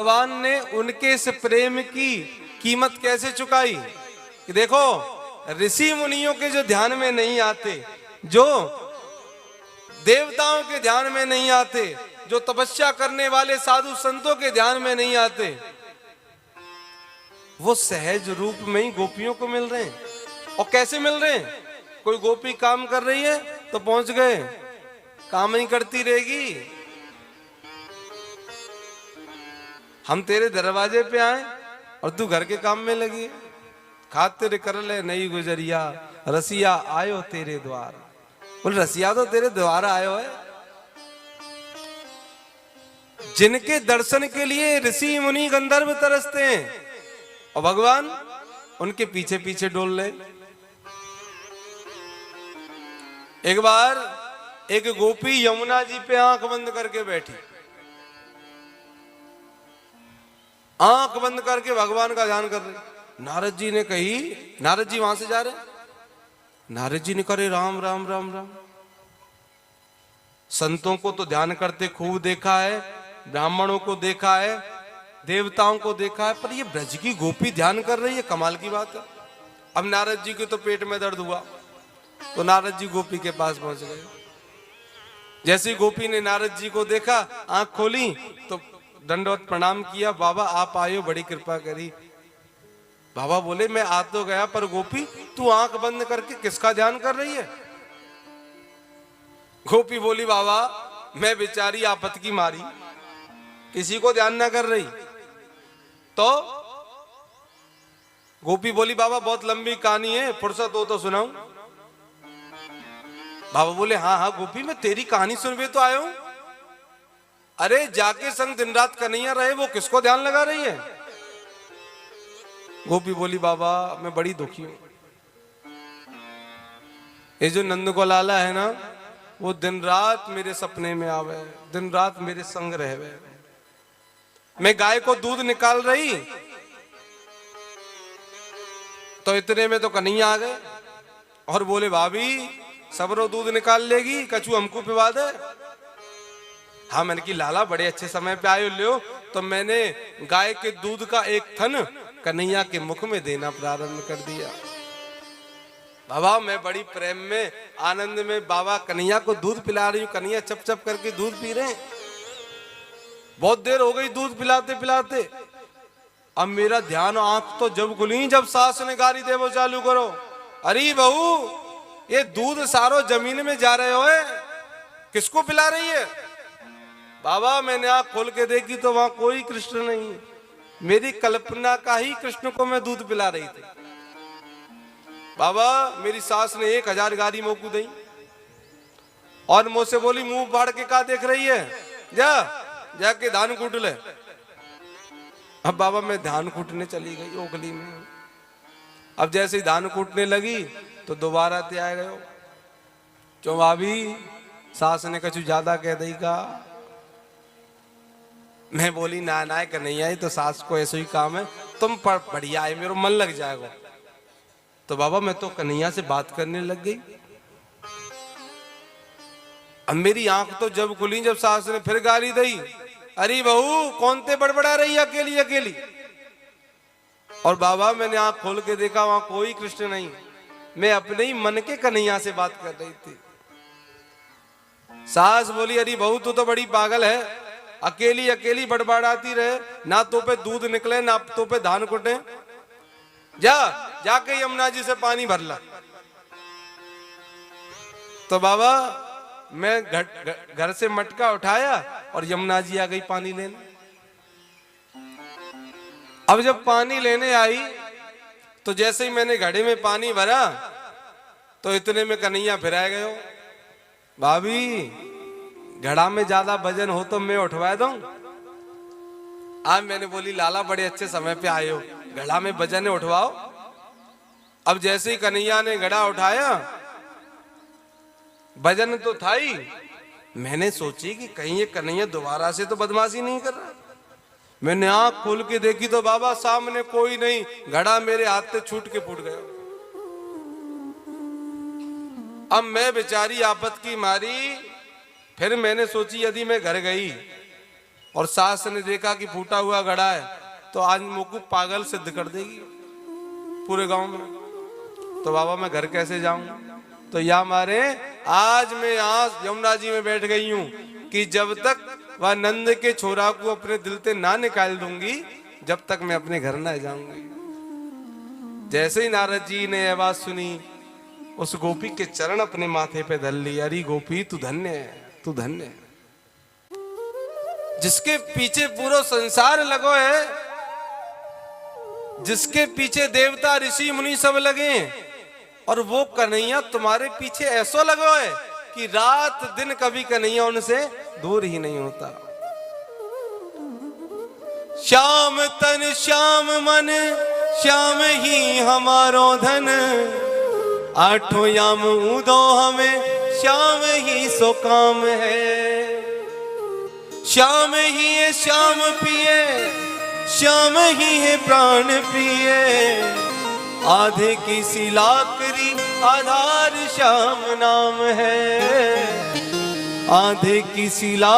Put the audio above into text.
भगवान ने उनके इस प्रेम की कीमत कैसे चुकाई कि देखो, ऋषि मुनियों के जो ध्यान में नहीं आते, जो देवताओं के ध्यान में नहीं आते, जो तपस्या करने वाले साधु संतों के ध्यान में नहीं आते, वो सहज रूप में ही गोपियों को मिल रहे हैं। और कैसे मिल रहे हैं? कोई गोपी काम कर रही है तो पहुंच गए, काम नहीं करती रहेगी, हम तेरे दरवाजे पे आए और तू घर के काम में लगी, खातिर कर ले नई गुजरिया, रसिया आयो तेरे द्वार। बोल, रसिया तो तेरे द्वार आयो है। जिनके दर्शन के लिए ऋषि मुनि गंधर्व तरसते हैं और भगवान उनके पीछे पीछे डोल रहे। एक बार एक गोपी यमुना जी पे आंख बंद करके बैठी, आंख बंद करके भगवान का ध्यान कर रही। नारद जी ने कही, नारद जी वहां से जा रहे, नारद जी ने करे राम राम राम राम। संतों को तो ध्यान करते खूब देखा है, ब्राह्मणों को देखा है, देवताओं को देखा है, पर ये ब्रज की गोपी ध्यान कर रही है, कमाल की बात है। अब नारद जी के तो पेट में दर्द हुआ, तो नारद जी गोपी के पास पहुंच गए। जैसे गोपी ने नारद जी को देखा, आंख खोली तो दंडवत प्रणाम किया, बाबा आप आयो, बड़ी कृपा करी। बाबा बोले मैं आ तो गया, पर गोपी तू आंख बंद करके किसका ध्यान कर रही है? गोपी बोली बाबा मैं बेचारी आपत की मारी किसी को ध्यान ना कर रही। तो गोपी बोली बाबा बहुत लंबी कहानी है, फुर्सत हो तो सुनाऊं। बाबा बोले हाँ हाँ गोपी, मैं तेरी कहानी सुनवे तो आया हूं। अरे जाके संग दिन रात कन्हैया रहे, वो किसको ध्यान लगा रही है? गोपी बोली बाबा मैं बड़ी दुखी हूं, ये जो नंद को लाला है ना, वो दिन रात मेरे सपने में आवे, दिन रात मेरे संग रहवे। मैं गाय को दूध निकाल रही तो इतने में तो कन्हैया आ गए और बोले भाभी सबरो दूध निकाल लेगी, कछु हमको पिवा दे। हाँ मैंने की लाला बड़े अच्छे समय पे आयो लियो। तो मैंने गाय के दूध का एक थन कन्हैया के मुख में देना प्रारंभ कर दिया। बाबा मैं बड़ी प्रेम में आनंद में बाबा कन्हैया को दूध पिला रही हूँ, कन्हैया चप चप करके दूध पी रहे हैं। बहुत देर हो गई दूध पिलाते पिलाते, अब मेरा ध्यान आंख तो जब खुली जब सास ने गाली दे वो चालू करो, अरे बहू ये दूध सारो जमीन में जा रहे हो, किसको पिला रही है? बाबा मैंने आंख खोल के देखी तो वहां कोई कृष्ण नहीं, मेरी कल्पना का ही कृष्ण को मैं दूध पिला रही थी। बाबा मेरी सास ने 1000 गाली मोकू दी और मुझसे बोली मुंह फाड़ के का देख रही है, जा जाके धान कूट ले। अब बाबा मैं धान कूटने चली गई ओखली में। अब जैसे ही धान कूटने लगी तो दोबारा ते आ गयो, जो भाभी सास ने कछु ज्यादा कह दी का। मैं बोली ना ना कन्हैया ही तो सास को ऐसा ही काम है, तुम पर बढ़िया है, मेरा मन लग जाएगा। तो बाबा मैं तो कन्हैया से बात करने लग गई। अब मेरी आंख तो जब खुली जब सास ने फिर गाली दी, अरे बहू कौन ते बड़बड़ा रही अकेली अकेली। और बाबा मैंने आंख खोल के देखा वहां कोई कृष्ण नहीं, मैं अपने ही मन के कन्हैया से बात कर रही थी। सास बोली अरे बहू तू तो बड़ी पागल है, अकेली अकेली बड़बड़ाती रहे, ना तो पे दूध निकले ना तो पे धान कुटे, जा जाके यमुना जी से पानी भर ला। तो बाबा मैं घर से मटका उठाया और यमुना जी आ गई पानी लेने। अब जब पानी लेने आई तो जैसे ही मैंने घड़े में पानी भरा तो इतने में कन्हैया फिर आ गए, भाभी घड़ा में ज्यादा वजन हो तो मैं उठवा दूं। आज मैंने बोली लाला बड़े अच्छे समय पे आए हो, घड़ा में वजन है उठवाओ। अब जैसे ही कन्हैया ने घड़ा उठाया, वजन तो था ही, मैंने सोची कि कहीं ये कन्हैया दोबारा से तो बदमाशी नहीं कर रहा। मैंने आंख खोल के देखी तो बाबा सामने कोई नहीं, घड़ा मेरे हाथ से छूट के फूट गया। अब मैं बेचारी आपत की मारी, फिर मैंने सोची यदि मैं घर गई और सास ने देखा कि फूटा हुआ घड़ा है तो आज मुझको पागल सिद्ध कर देगी पूरे गांव में। तो बाबा मैं घर कैसे जाऊं? तो या मारे आज मैं यहाँ यमुना जी में बैठ गई हूं कि जब तक वह नंद के छोरा को अपने दिल से ना निकाल दूंगी जब तक मैं अपने घर ना जाऊंगी। जैसे ही नारद जी ने यह बात सुनी उस गोपी के चरण अपने माथे पे धर लिए। अरे गोपी तू धन्य है, तू धन्य है, जिसके पीछे पूरा संसार लगो है, जिसके पीछे देवता ऋषि मुनि सब लगे, और वो कन्हैया तुम्हारे पीछे ऐसा लगो है कि रात दिन कभी कन्हैया उनसे दूर ही नहीं होता। श्याम तन श्याम मन श्याम ही हमारो धन, आठों याम उदो हमें श्याम ही सो काम है। श्याम ही है श्याम पिए, श्याम ही है प्राण प्रिय, आधे की सिलाकरी आधार श्याम नाम है, आधे की सिला